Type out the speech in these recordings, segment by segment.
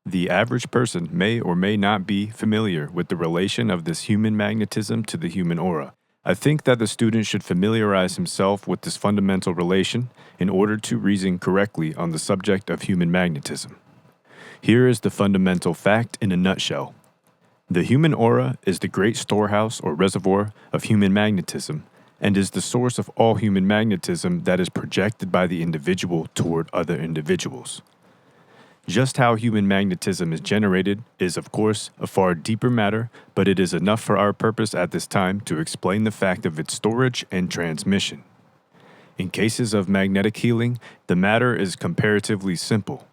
The average person may or may not be familiar with the relation of this human magnetism to the human aura. I think that the student should familiarize himself with this fundamental relation in order to reason correctly on the subject of human magnetism. Here is the fundamental fact in a nutshell. The human aura is the great storehouse or reservoir of human magnetism and is the source of all human magnetism that is projected by the individual toward other individuals. Just how human magnetism is generated is, of course, a far deeper matter, but it is enough for our purpose at this time to explain the fact of its storage and transmission. In cases of magnetic healing, the matter is comparatively simple.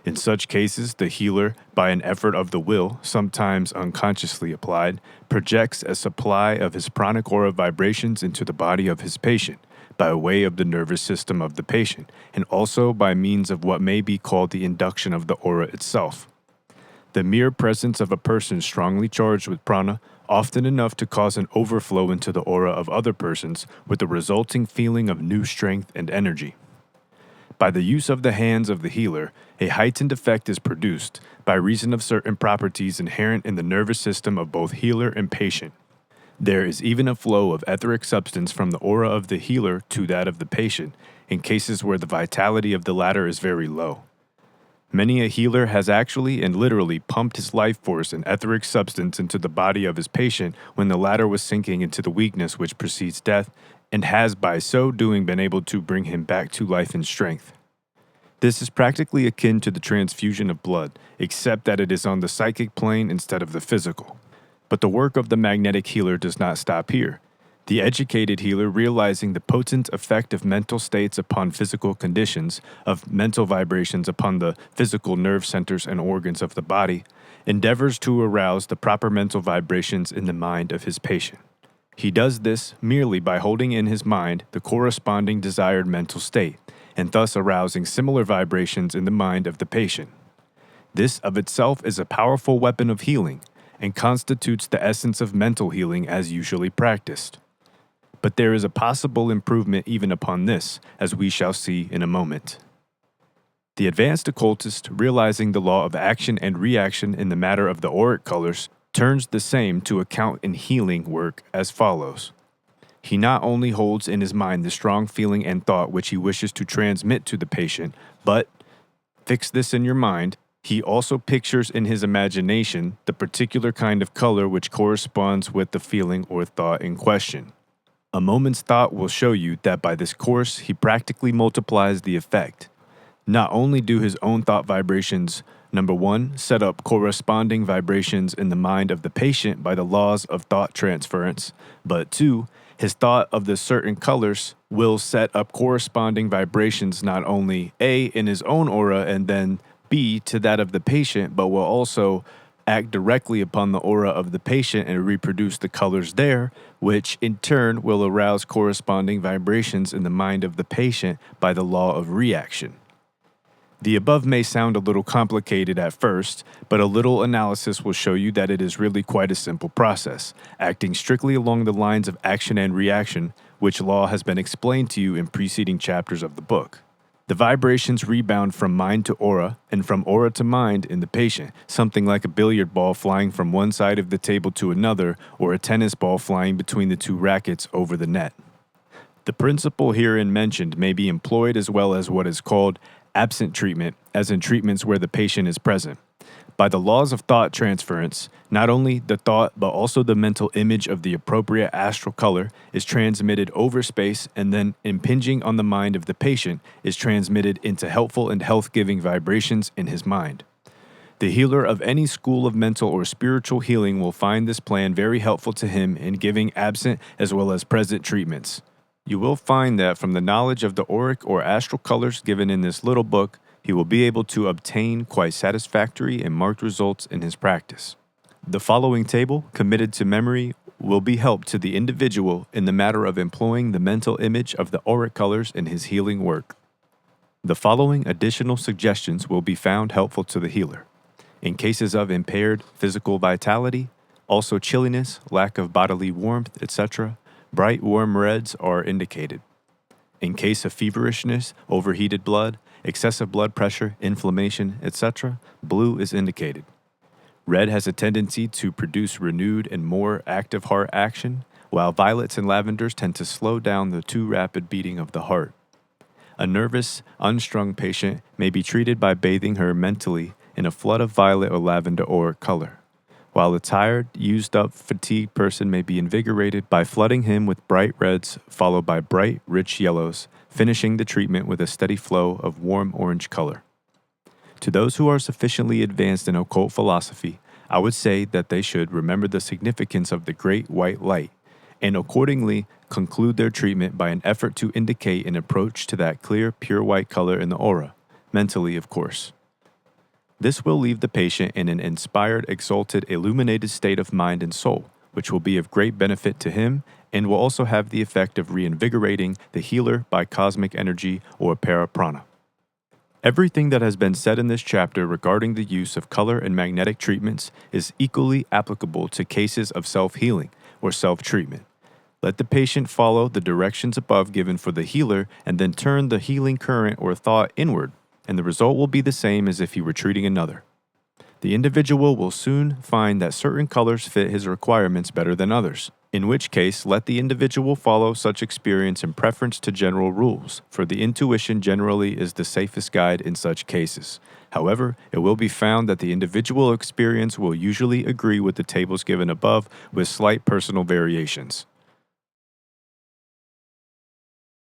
In such cases, the healer, by an effort of the will, sometimes unconsciously applied, projects a supply of his pranic aura vibrations into the body of his patient, by way of the nervous system of the patient, and also by means of what may be called the induction of the aura itself. The mere presence of a person strongly charged with prana, often enough to cause an overflow into the aura of other persons, with the resulting feeling of new strength and energy. By the use of the hands of the healer, a heightened effect is produced by reason of certain properties inherent in the nervous system of both healer and patient. There is even a flow of etheric substance from the aura of the healer to that of the patient, in cases where the vitality of the latter is very low. Many a healer has actually and literally pumped his life force and etheric substance into the body of his patient when the latter was sinking into the weakness which precedes death, and has by so doing been able to bring him back to life and strength. This is practically akin to the transfusion of blood, except that it is on the psychic plane instead of the physical. But the work of the magnetic healer does not stop here. The educated healer, realizing the potent effect of mental states upon physical conditions, of mental vibrations upon the physical nerve centers and organs of the body, endeavors to arouse the proper mental vibrations in the mind of his patient. He does this merely by holding in his mind the corresponding desired mental state, and thus arousing similar vibrations in the mind of the patient. This of itself is a powerful weapon of healing, and constitutes the essence of mental healing as usually practiced. But there is a possible improvement even upon this, as we shall see in a moment. The advanced occultist, realizing the law of action and reaction in the matter of the auric colors, turns the same to account in healing work as follows. He not only holds in his mind the strong feeling and thought which he wishes to transmit to the patient, but, fix this in your mind, he also pictures in his imagination the particular kind of color which corresponds with the feeling or thought in question. A moment's thought will show you that by this course he practically multiplies the effect. Not only do his own thought vibrations, number one, set up corresponding vibrations in the mind of the patient by the laws of thought transference, but two, his thought of the certain colors will set up corresponding vibrations not only A, in his own aura, and then B, to that of the patient, but will also act directly upon the aura of the patient and reproduce the colors there, which in turn will arouse corresponding vibrations in the mind of the patient by the law of reaction. The above may sound a little complicated at first, but a little analysis will show you that it is really quite a simple process, acting strictly along the lines of action and reaction, which law has been explained to you in preceding chapters of the book. The vibrations rebound from mind to aura, and from aura to mind in the patient, something like a billiard ball flying from one side of the table to another, or a tennis ball flying between the two rackets over the net. The principle herein mentioned may be employed as well as what is called absent treatment, as in treatments where the patient is present. By the laws of thought transference, not only the thought but also the mental image of the appropriate astral color is transmitted over space and then impinging on the mind of the patient is transmitted into helpful and health-giving vibrations in his mind. The healer of any school of mental or spiritual healing will find this plan very helpful to him in giving absent as well as present treatments. You will find that from the knowledge of the auric or astral colors given in this little book, he will be able to obtain quite satisfactory and marked results in his practice. The following table, committed to memory, will be help to the individual in the matter of employing the mental image of the auric colors in his healing work. The following additional suggestions will be found helpful to the healer. In cases of impaired physical vitality, also chilliness, lack of bodily warmth, etc., bright warm reds are indicated. In case of feverishness, overheated blood, excessive blood pressure, inflammation, etc., blue is indicated. Red has a tendency to produce renewed and more active heart action, while violets and lavenders tend to slow down the too rapid beating of the heart. A nervous, unstrung patient may be treated by bathing her mentally in a flood of violet or lavender auric color, while a tired, used-up, fatigued person may be invigorated by flooding him with bright reds followed by bright, rich yellows, finishing the treatment with a steady flow of warm orange color. To those who are sufficiently advanced in occult philosophy, I would say that they should remember the significance of the great white light, and accordingly conclude their treatment by an effort to indicate an approach to that clear, pure white color in the aura, mentally, of course. This will leave the patient in an inspired, exalted, illuminated state of mind and soul, which will be of great benefit to him and will also have the effect of reinvigorating the healer by cosmic energy or prana. Everything that has been said in this chapter regarding the use of color and magnetic treatments is equally applicable to cases of self-healing or self-treatment. Let the patient follow the directions above given for the healer and then turn the healing current or thought inward, and the result will be the same as if he were treating another. The individual will soon find that certain colors fit his requirements better than others, in which case let the individual follow such experience in preference to general rules, for the intuition generally is the safest guide in such cases. However, it will be found that the individual experience will usually agree with the tables given above with slight personal variations.